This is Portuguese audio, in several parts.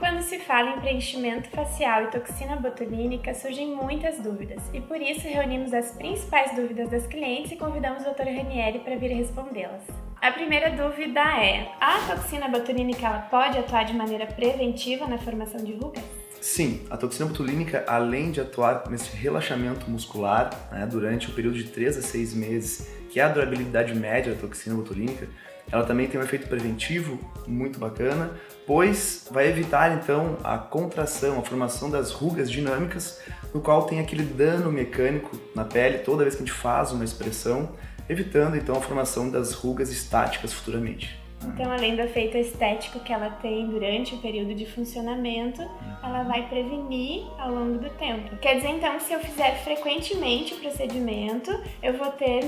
Quando se fala em preenchimento facial e toxina botulínica, surgem muitas dúvidas e por isso reunimos as principais dúvidas das clientes e convidamos a doutora Ranieri para vir respondê-las. A primeira dúvida é: a toxina botulínica ela pode atuar de maneira preventiva na formação de rugas? Sim, a toxina botulínica, além de atuar nesse relaxamento muscular, durante o período de 3 a 6 meses, que é a durabilidade média da toxina botulínica, ela também tem um efeito preventivo muito bacana, pois vai evitar então a contração, a formação das rugas dinâmicas, no qual tem aquele dano mecânico na pele toda vez que a gente faz uma expressão, evitando então a formação das rugas estáticas futuramente. Então, além do efeito estético que ela tem durante o período de funcionamento, ela vai prevenir ao longo do tempo. Quer dizer, então, que se eu fizer frequentemente o procedimento, eu vou ter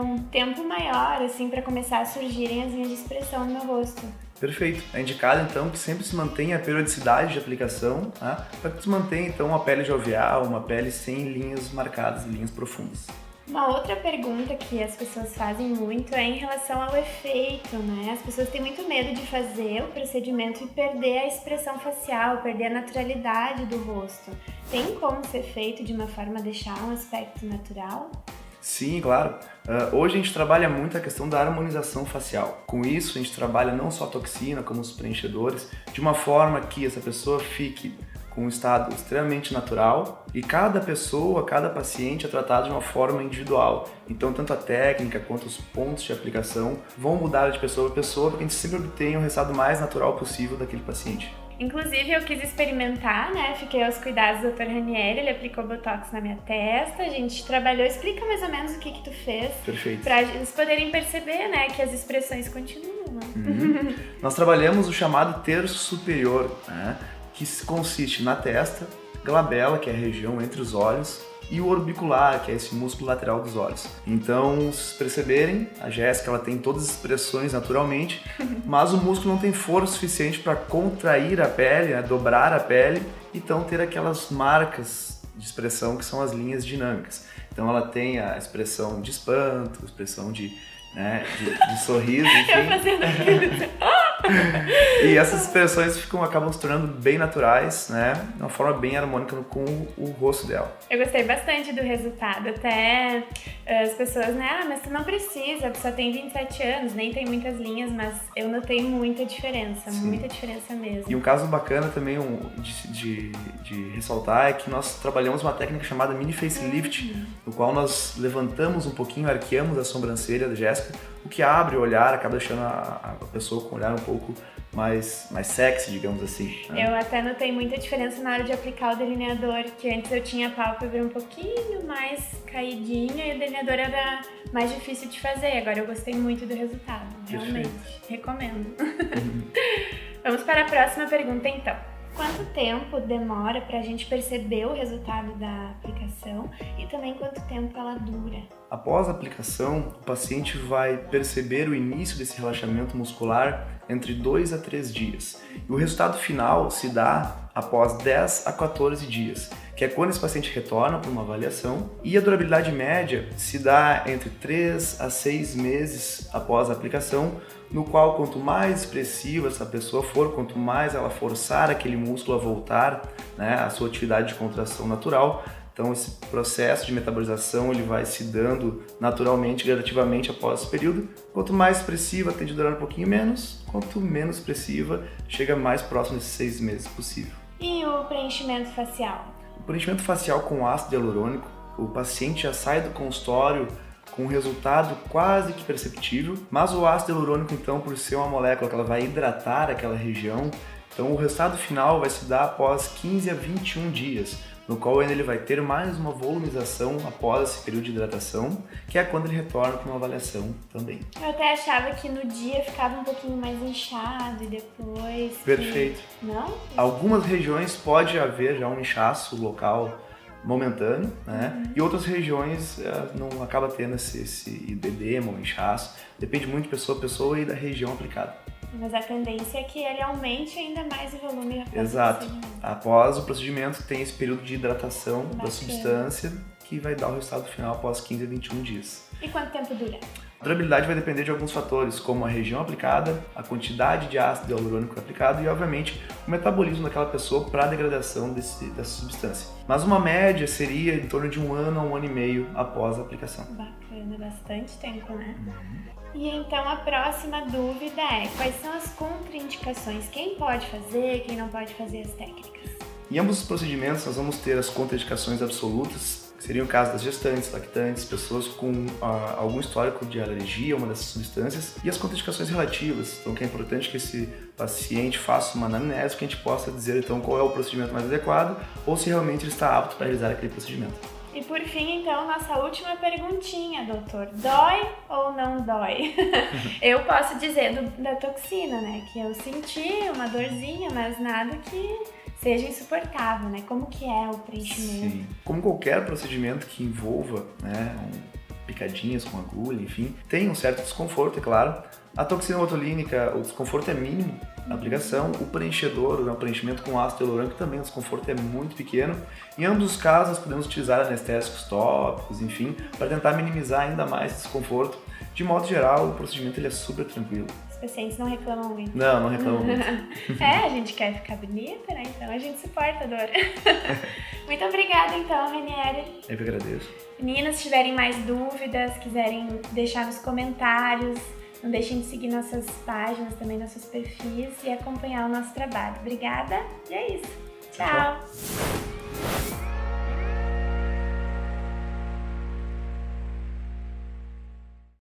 um tempo maior, assim, para começar a surgirem as linhas de expressão no meu rosto. Perfeito. É indicado, então, que sempre se mantenha a periodicidade de aplicação, para que se mantenha, então, uma pele jovial, uma pele sem linhas marcadas, linhas profundas. Uma outra pergunta que as pessoas fazem muito é em relação ao efeito, né? As pessoas têm muito medo de fazer o procedimento e perder a expressão facial, perder a naturalidade do rosto. Tem como ser feito de uma forma a deixar um aspecto natural? Sim, claro. Hoje a gente trabalha muito a questão da harmonização facial. Com isso, a gente trabalha não só a toxina, como os preenchedores, de uma forma que essa pessoa fique com um estado extremamente natural e cada pessoa, cada paciente é tratado de uma forma individual. Então, tanto a técnica quanto os pontos de aplicação vão mudar de pessoa para pessoa para que a gente sempre obtenha o resultado mais natural possível daquele paciente. Inclusive, eu quis experimentar, né? Fiquei aos cuidados do Dr. Ranieri, ele aplicou Botox na minha testa, a gente trabalhou. Explica mais ou menos o que tu fez. Perfeito. Para eles poderem perceber, né, que as expressões continuam. Nós trabalhamos o chamado terço superior, que consiste na testa, glabela, que é a região entre os olhos, e o orbicular, que é esse músculo lateral dos olhos. Então, se perceberem, a Jéssica ela tem todas as expressões naturalmente, mas o músculo não tem força suficiente para contrair a pele, dobrar a pele, então ter aquelas marcas de expressão que são as linhas dinâmicas. Então ela tem a expressão de espanto, a expressão de sorriso, enfim. Eu fazendo aquilo. E essas expressões acabam se tornando bem naturais, de uma forma bem harmônica com o rosto dela. Eu gostei bastante do resultado, até as pessoas, mas tu não precisa, tu só tem 27 anos, nem tem muitas linhas, mas eu notei muita diferença, Sim. Muita diferença mesmo. E um caso bacana também de ressaltar é que nós trabalhamos uma técnica chamada mini facelift, no qual nós levantamos um pouquinho, arqueamos a sobrancelha da Jéssica, o que abre o olhar, acaba deixando a pessoa com o olhar um pouco mais sexy, digamos assim. Eu até notei muita diferença na hora de aplicar o delineador, que antes eu tinha a pálpebra um pouquinho mais caidinha e o delineador era mais difícil de fazer. Agora eu gostei muito do resultado, realmente. Recomendo. Vamos para a próxima pergunta então. Quanto tempo demora para a gente perceber o resultado da aplicação e também quanto tempo ela dura? Após a aplicação, o paciente vai perceber o início desse relaxamento muscular entre 2 a 3 dias. E o resultado final se dá após 10 a 14 dias, que é quando esse paciente retorna para uma avaliação. E a durabilidade média se dá entre 3 a 6 meses após a aplicação, no qual quanto mais expressiva essa pessoa for, quanto mais ela forçar aquele músculo a voltar, à sua atividade de contração natural, então esse processo de metabolização ele vai se dando naturalmente, gradativamente após esse período. Quanto mais expressiva tende a durar um pouquinho menos, quanto menos expressiva chega mais próximo desses 6 meses possível. E o preenchimento facial? O preenchimento facial com ácido hialurônico, o paciente já sai do consultório com um resultado quase que perceptível, mas o ácido hialurônico, então, por ser uma molécula que ela vai hidratar aquela região, então o resultado final vai se dar após 15 a 21 dias, no qual ele vai ter mais uma volumização após esse período de hidratação, que é quando ele retorna para uma avaliação também. Eu até achava que no dia ficava um pouquinho mais inchado e depois... Perfeito. Não? Algumas regiões pode haver já um inchaço local momentâneo, E outras regiões não acaba tendo esse edema ou inchaço. Depende muito de pessoa a pessoa e da região aplicada. Mas a tendência é que ele aumente ainda mais o volume após Exato. o procedimento. Após o procedimento tem esse período de hidratação da substância que vai dar o resultado final após 15 a 21 dias. E quanto tempo dura? A durabilidade vai depender de alguns fatores, como a região aplicada, a quantidade de ácido hialurônico aplicado e, obviamente, o metabolismo daquela pessoa para a degradação dessa substância. Mas uma média seria em torno de 1 ano a 1 ano e meio após a aplicação. Bacana, bastante tempo, né? E então a próxima dúvida é: quais são as contraindicações? Quem pode fazer, quem não pode fazer as técnicas? Em ambos os procedimentos, nós vamos ter as contraindicações absolutas, que seriam o caso das gestantes, lactantes, pessoas com algum histórico de alergia a uma dessas substâncias, e as contraindicações relativas. Então, que é importante que esse paciente faça uma anamnese, que a gente possa dizer, então, qual é o procedimento mais adequado, ou se realmente ele está apto para realizar aquele procedimento. E por fim, então, nossa última perguntinha, doutor. Dói ou não dói? Eu posso dizer da toxina, né? Que eu senti uma dorzinha, mas nada que seja insuportável, né? Como que é o preenchimento? Sim. Como qualquer procedimento que envolva, né, picadinhas com agulha, enfim, tem um certo desconforto, é claro. A toxina botulínica, o desconforto é mínimo na aplicação. O preenchedor, o preenchimento com ácido hialurônico, também o desconforto é muito pequeno. Em ambos os casos, podemos utilizar anestésicos tópicos, enfim, para tentar minimizar ainda mais esse desconforto. De modo geral, o procedimento ele é super tranquilo. Os pacientes não reclamam muito. Não reclamam muito. A gente quer ficar bonita, né? Então a gente suporta a dor. Muito obrigada, então, Ranieri. Eu que agradeço. Meninas, se tiverem mais dúvidas, quiserem deixar nos comentários, não deixem de seguir nossas páginas, também nossos perfis e acompanhar o nosso trabalho. Obrigada e é isso. Tchau.